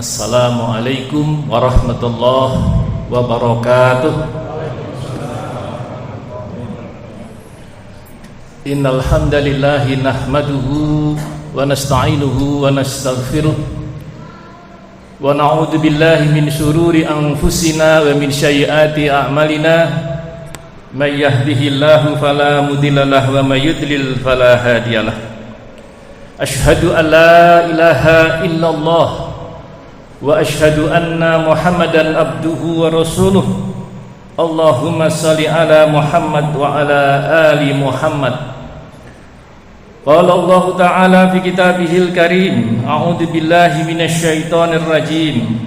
Assalamualaikum warahmatullahi wabarakatuh. Innal hamdalillahi nahmaduhu wa nasta'inuhu wa nastaghfiruh wa na'udzu billahi min shururi anfusina wa min sayyiati a'malina. May yahdihillahu fala mudilla lahu wa may yudlil fala hadiyalah. Asyhadu an la ilaha illallah wa asyhadu anna Muhammadan abduhu wa rasuluh. Allahumma salli ala Muhammad wa ala ali Muhammad. Qala Allah ta'ala fi kitabihil karim, a'udzu billahi minasy syaithanir rajim.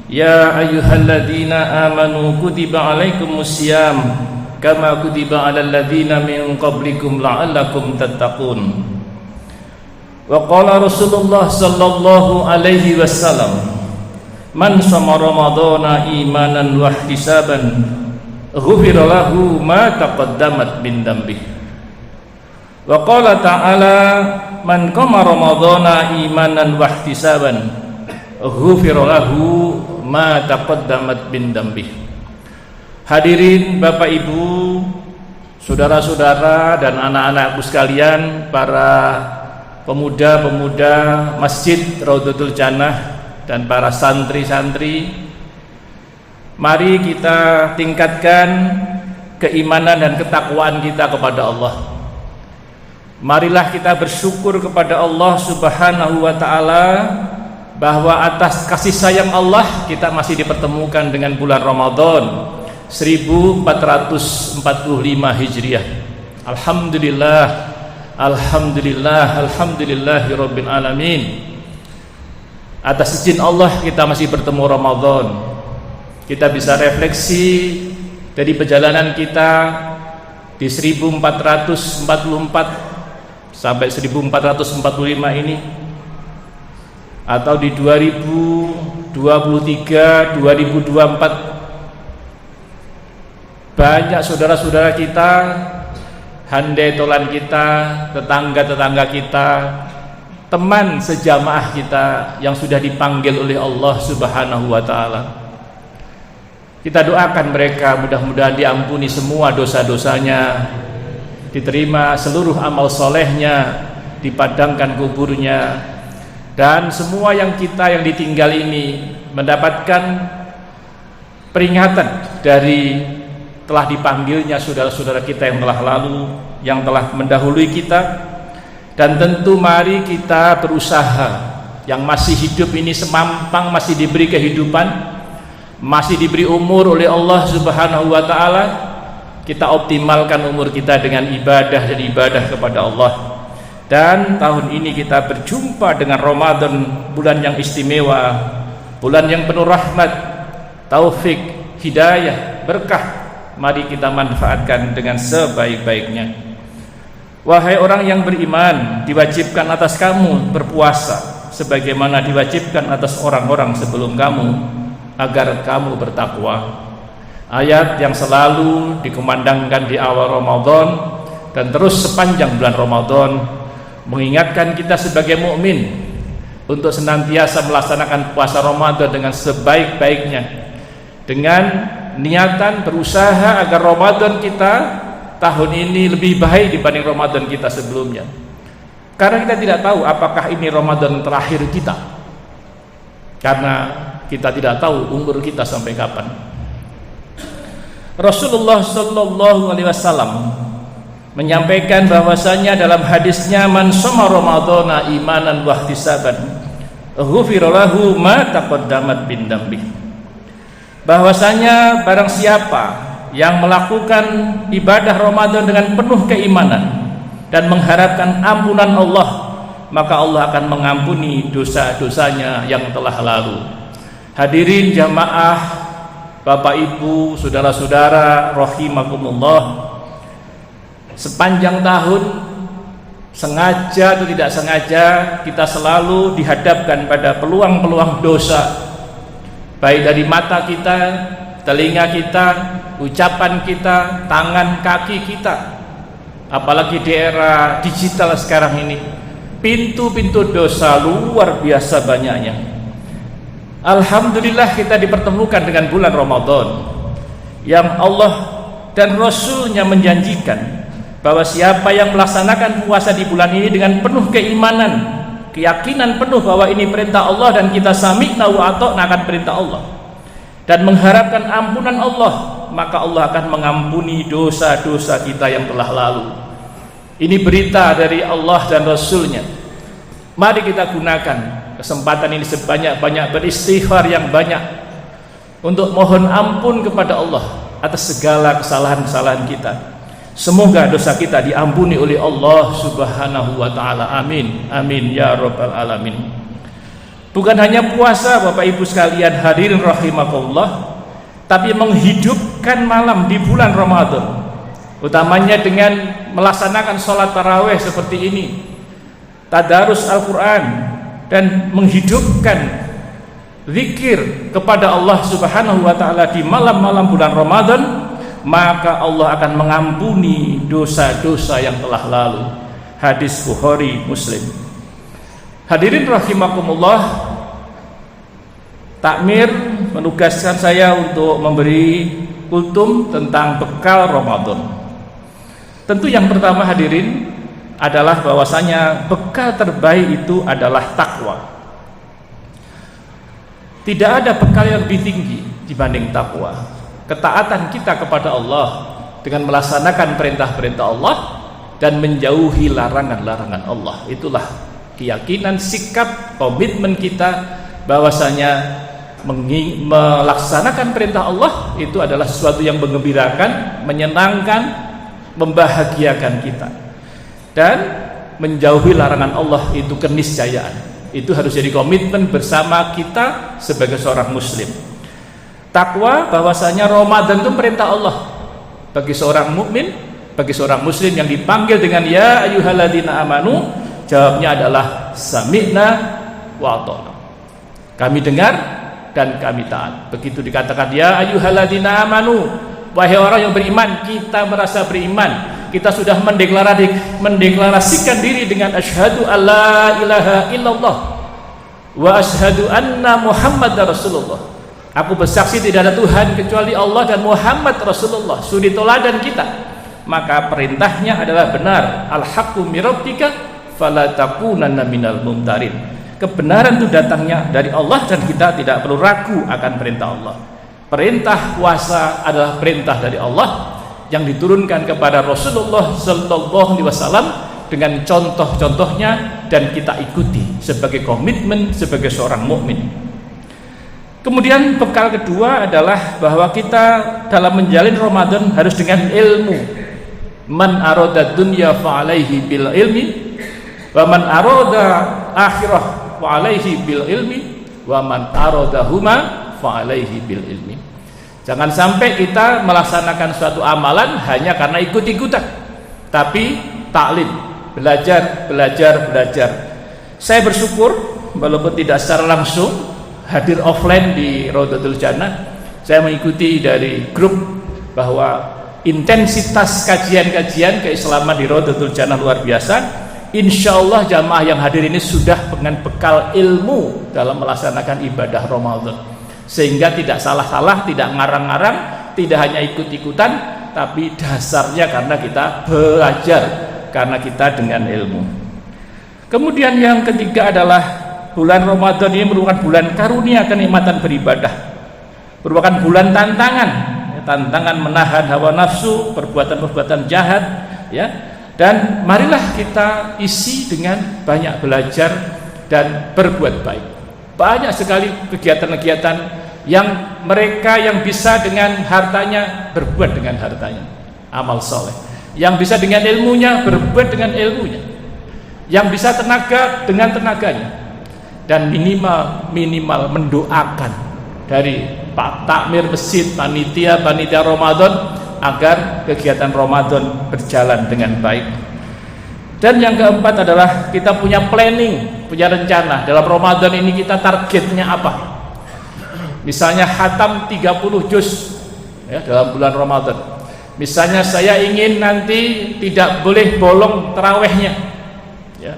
Ya ayyuhalladzina amanu kutiba alaikumus syiyam kama kutiba alal ladzina min qablikum la'allakum tattaqun. Wa qala Rasulullah sallallahu alaihi wasallam, man shoma ramadhana imanan wa ihtisaban ghufira lahu ma taqaddamat min dhanbi. Wa qala ta'ala, man qama ramadhana imanan wa ihtisaban ghufira lahu ma taqaddamat min dhanbi. Hadirin Bapak Ibu, saudara-saudara dan anak-anakku sekalian, para pemuda-pemuda Masjid Raudhatul Jannah dan para santri-santri, mari kita tingkatkan keimanan dan ketakwaan kita kepada Allah. Marilah kita bersyukur kepada Allah Subhanahu wa ta'ala bahwa atas kasih sayang Allah kita masih dipertemukan dengan bulan Ramadan 1445 Hijriah. Alhamdulillah, alhamdulillah, alhamdulillahirabbil alamin. Atas izin Allah kita masih bertemu Ramadan. Kita bisa refleksi dari perjalanan kita di 1444 sampai 1445 ini, atau di 2023 2024. Banyak saudara-saudara kita, handai tolan kita, tetangga-tetangga kita, teman sejamaah kita yang sudah dipanggil oleh Allah Subhanahu wa ta'ala. Kita doakan mereka mudah-mudahan diampuni semua dosa-dosanya, diterima seluruh amal solehnya, dipadangkan kuburnya, dan semua yang kita yang ditinggal ini mendapatkan peringatan dari telah dipanggilnya saudara-saudara kita yang telah lalu, yang telah mendahului kita. Dan tentu mari kita berusaha, yang masih hidup ini semampang, masih diberi kehidupan, masih diberi umur oleh Allah Subhanahu wa ta'ala, kita optimalkan umur kita dengan ibadah dan ibadah kepada Allah. Dan tahun ini kita berjumpa dengan Ramadan, bulan yang istimewa, bulan yang penuh rahmat, taufik, hidayah, berkah. Mari kita manfaatkan dengan sebaik-baiknya. Wahai orang yang beriman, diwajibkan atas kamu berpuasa sebagaimana diwajibkan atas orang-orang sebelum kamu, agar kamu bertakwa. Ayat yang selalu dikumandangkan di awal Ramadan dan terus sepanjang bulan Ramadan mengingatkan kita sebagai mukmin untuk senantiasa melaksanakan puasa Ramadan dengan sebaik-baiknya, dengan niatan berusaha agar Ramadan kita tahun ini lebih baik dibanding Ramadan kita sebelumnya. Karena kita tidak tahu apakah ini Ramadan terakhir kita, karena kita tidak tahu umur kita sampai kapan. Rasulullah sallallahu alaihi wasallam menyampaikan bahwasanya dalam hadisnya, man shoma ramadhana imanan wa ihtisaban ghufira lahu ma taqaddamat min dhanbi. Bahwasanya barang siapa yang melakukan ibadah Ramadan dengan penuh keimanan dan mengharapkan ampunan Allah, maka Allah akan mengampuni dosa-dosanya yang telah lalu. Hadirin jamaah, Bapak Ibu, saudara-saudara rahimakumullah, sepanjang tahun, sengaja atau tidak sengaja, kita selalu dihadapkan pada peluang-peluang dosa, baik dari mata kita, telinga kita, ucapan kita, tangan, kaki kita. Apalagi di era digital sekarang ini, pintu-pintu dosa luar biasa banyaknya. Alhamdulillah kita dipertemukan dengan bulan Ramadan yang Allah dan Rasulnya menjanjikan bahwa siapa yang melaksanakan puasa di bulan ini dengan penuh keimanan, keyakinan penuh bahwa ini perintah Allah dan kita sami'na wa ata'na akan perintah Allah dan mengharapkan ampunan Allah, maka Allah akan mengampuni dosa-dosa kita yang telah lalu. Ini berita dari Allah dan Rasulnya. Mari kita gunakan kesempatan ini sebanyak-banyak, beristighfar yang banyak untuk mohon ampun kepada Allah atas segala kesalahan-kesalahan kita. Semoga dosa kita diampuni oleh Allah Subhanahu wa ta'ala. Amin, amin ya rabbal alamin. Bukan hanya puasa Bapak Ibu sekalian hadirin rahimakumullah, tapi menghidupkan malam di bulan Ramadan, utamanya dengan melaksanakan sholat tarawih seperti ini, tadarus Al-Quran, dan menghidupkan zikir kepada Allah Subhanahu wa ta'ala di malam-malam bulan Ramadan, maka Allah akan mengampuni dosa-dosa yang telah lalu. Hadis Bukhari Muslim. Hadirin rahimakumullah, takmir menugaskan saya untuk memberi kultum tentang bekal Ramadan. Tentu yang pertama hadirin adalah bahwasanya bekal terbaik itu adalah takwa. Tidak ada bekal yang lebih tinggi dibanding takwa. Ketaatan kita kepada Allah dengan melaksanakan perintah-perintah Allah dan menjauhi larangan-larangan Allah. Itulah keyakinan, sikap, komitmen kita bahwasanya melaksanakan perintah Allah itu adalah sesuatu yang menggembirakan, menyenangkan, membahagiakan kita. Dan menjauhi larangan Allah itu keniscayaan. Itu harus jadi komitmen bersama kita sebagai seorang muslim. Takwa bahwasanya Ramadan itu perintah Allah bagi seorang mukmin, bagi seorang muslim yang dipanggil dengan ya ayyuhalladzina amanu, jawabnya adalah sami'na wa ata'na. Kami dengar dan kami taat. Begitu dikatakan ya ayyuhalladzina amanu, wahai orang yang beriman, kita merasa beriman, kita sudah mendeklarasikan diri dengan asyhadu alla ilaha illallah wa asyhadu anna muhammadar rasulullah. Aku bersaksi tidak ada Tuhan kecuali Allah dan Muhammad Rasulullah, suri teladan kita. Maka perintahnya adalah benar. Al-haqqu min rabbika fala takunanna minal mumtarin. Kebenaran itu datangnya dari Allah dan kita tidak perlu ragu akan perintah Allah. Perintah puasa adalah perintah dari Allah yang diturunkan kepada Rasulullah sallallahu alaihi wasallam dengan contoh-contohnya dan kita ikuti sebagai komitmen sebagai seorang mukmin. Kemudian bekal kedua adalah bahwa kita dalam menjalin Ramadan harus dengan ilmu. Man arada dunya fa alaihi bil ilmi wa man arada akhirah fa alaihi bil ilmi wa man aradahuma fa alaihi bil ilmi. Jangan sampai kita melaksanakan suatu amalan hanya karena ikut-ikutan, tapi taklim, belajar. Saya bersyukur walaupun tidak secara langsung hadir offline di Raudhatul Jannah, saya mengikuti dari grup bahwa intensitas kajian-kajian keislaman di Raudhatul Jannah luar biasa. Insya Allah jamaah yang hadir ini sudah dengan bekal ilmu dalam melaksanakan ibadah Ramadan, sehingga tidak salah-salah, tidak ngarang-ngarang, tidak hanya ikut-ikutan, tapi dasarnya karena kita belajar, karena kita dengan ilmu. Kemudian yang ketiga adalah bulan Ramadan ini merupakan bulan karunia kenikmatan beribadah, merupakan bulan tantangan menahan hawa nafsu, perbuatan-perbuatan jahat, ya. Dan marilah kita isi dengan banyak belajar dan berbuat baik. Banyak sekali kegiatan-kegiatan yang mereka yang bisa dengan hartanya berbuat dengan hartanya, amal soleh. Yang bisa dengan ilmunya berbuat dengan ilmunya. Yang bisa tenaga dengan tenaganya. Dan minimal mendoakan dari Pak Takmir Masjid, panitia Ramadan agar kegiatan Ramadan berjalan dengan baik. Dan yang keempat adalah kita punya planning, punya rencana. Dalam Ramadan ini kita targetnya apa? Misalnya khatam 30 juz ya, dalam bulan Ramadan. Misalnya saya ingin nanti tidak boleh bolong tarawehnya. Ya.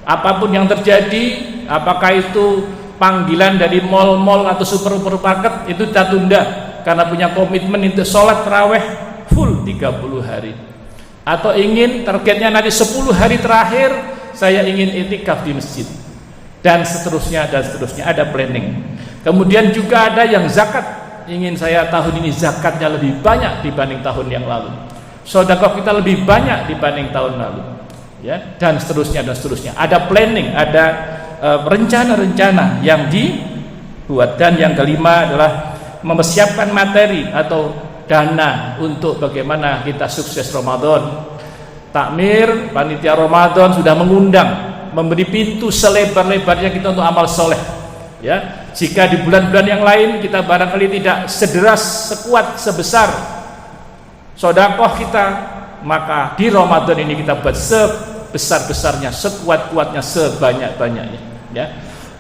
Apapun yang terjadi, apakah itu panggilan dari mall-mall atau supermarket itu kita tunda karena punya komitmen untuk sholat tarawih full 30 hari, atau ingin targetnya nanti 10 hari terakhir saya ingin itikaf di masjid, dan seterusnya ada planning. Kemudian juga ada yang zakat, ingin saya tahun ini zakatnya lebih banyak dibanding tahun yang lalu, sedekah kita lebih banyak dibanding tahun lalu, ya, dan seterusnya. Ada planning, ada rencana-rencana yang dibuat. Dan yang kelima adalah mempersiapkan materi atau dana untuk bagaimana kita sukses Ramadan. Takmir panitia Ramadan sudah mengundang, memberi pintu selebar-lebarnya kita untuk amal soleh, ya. Jika di bulan-bulan yang lain kita barangkali tidak sederas, sekuat, sebesar sedekah kita, maka di Ramadan ini kita buat sebesar-besarnya, sekuat-kuatnya, sebanyak-banyaknya, ya.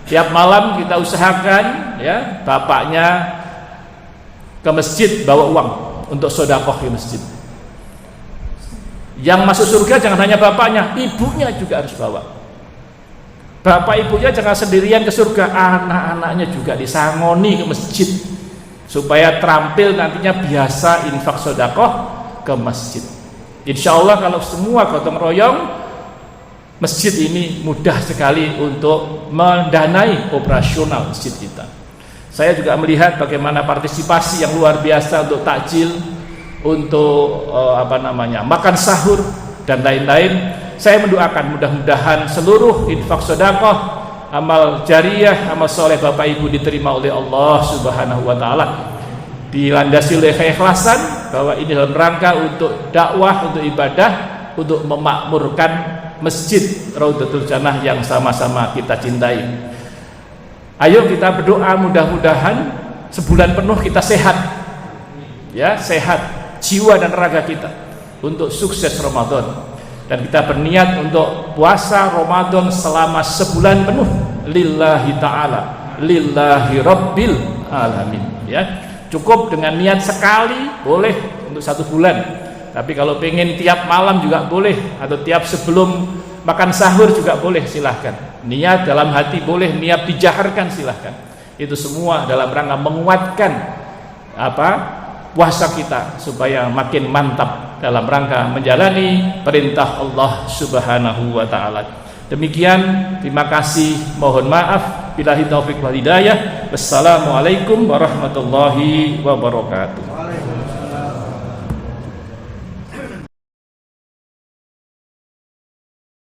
Tiap malam kita usahakan, ya, bapaknya ke masjid bawa uang untuk sedekah di masjid. Yang masuk surga jangan hanya bapaknya, ibunya juga harus bawa. Bapak ibunya jangan sendirian ke surga, anak-anaknya juga disangoni ke masjid supaya terampil nantinya biasa infak sedekah ke masjid. Insya Allah kalau semua gotong royong, masjid ini mudah sekali untuk mendanai operasional masjid kita. Saya juga melihat bagaimana partisipasi yang luar biasa untuk takjil, untuk makan sahur dan lain-lain. Saya mendoakan mudah-mudahan seluruh infak sedekah, amal jariyah, amal soleh Bapak Ibu diterima oleh Allah Subhanahu wa taala, dilandasi oleh keikhlasan bahwa ini dalam rangka untuk dakwah, untuk ibadah, untuk memakmurkan masjid Raudhatul Jannah yang sama-sama kita cintai. Ayo kita berdoa mudah-mudahan sebulan penuh kita sehat, ya, sehat jiwa dan raga kita untuk sukses Ramadan. Dan kita berniat untuk puasa Ramadan selama sebulan penuh lillahi ta'ala, lillahi rabbil alamin, ya. Cukup dengan niat sekali boleh untuk 1 bulan, tapi kalau pengen tiap malam juga boleh, atau tiap sebelum makan sahur juga boleh, silahkan. Niat dalam hati boleh, niat dijaharkan silahkan. Itu semua dalam rangka menguatkan puasa kita supaya makin mantap dalam rangka menjalani perintah Allah Subhanahu wa taala. Demikian, terima kasih, mohon maaf, billahi taufik wal hidayah. Wassalamualaikum warahmatullahi wabarakatuh.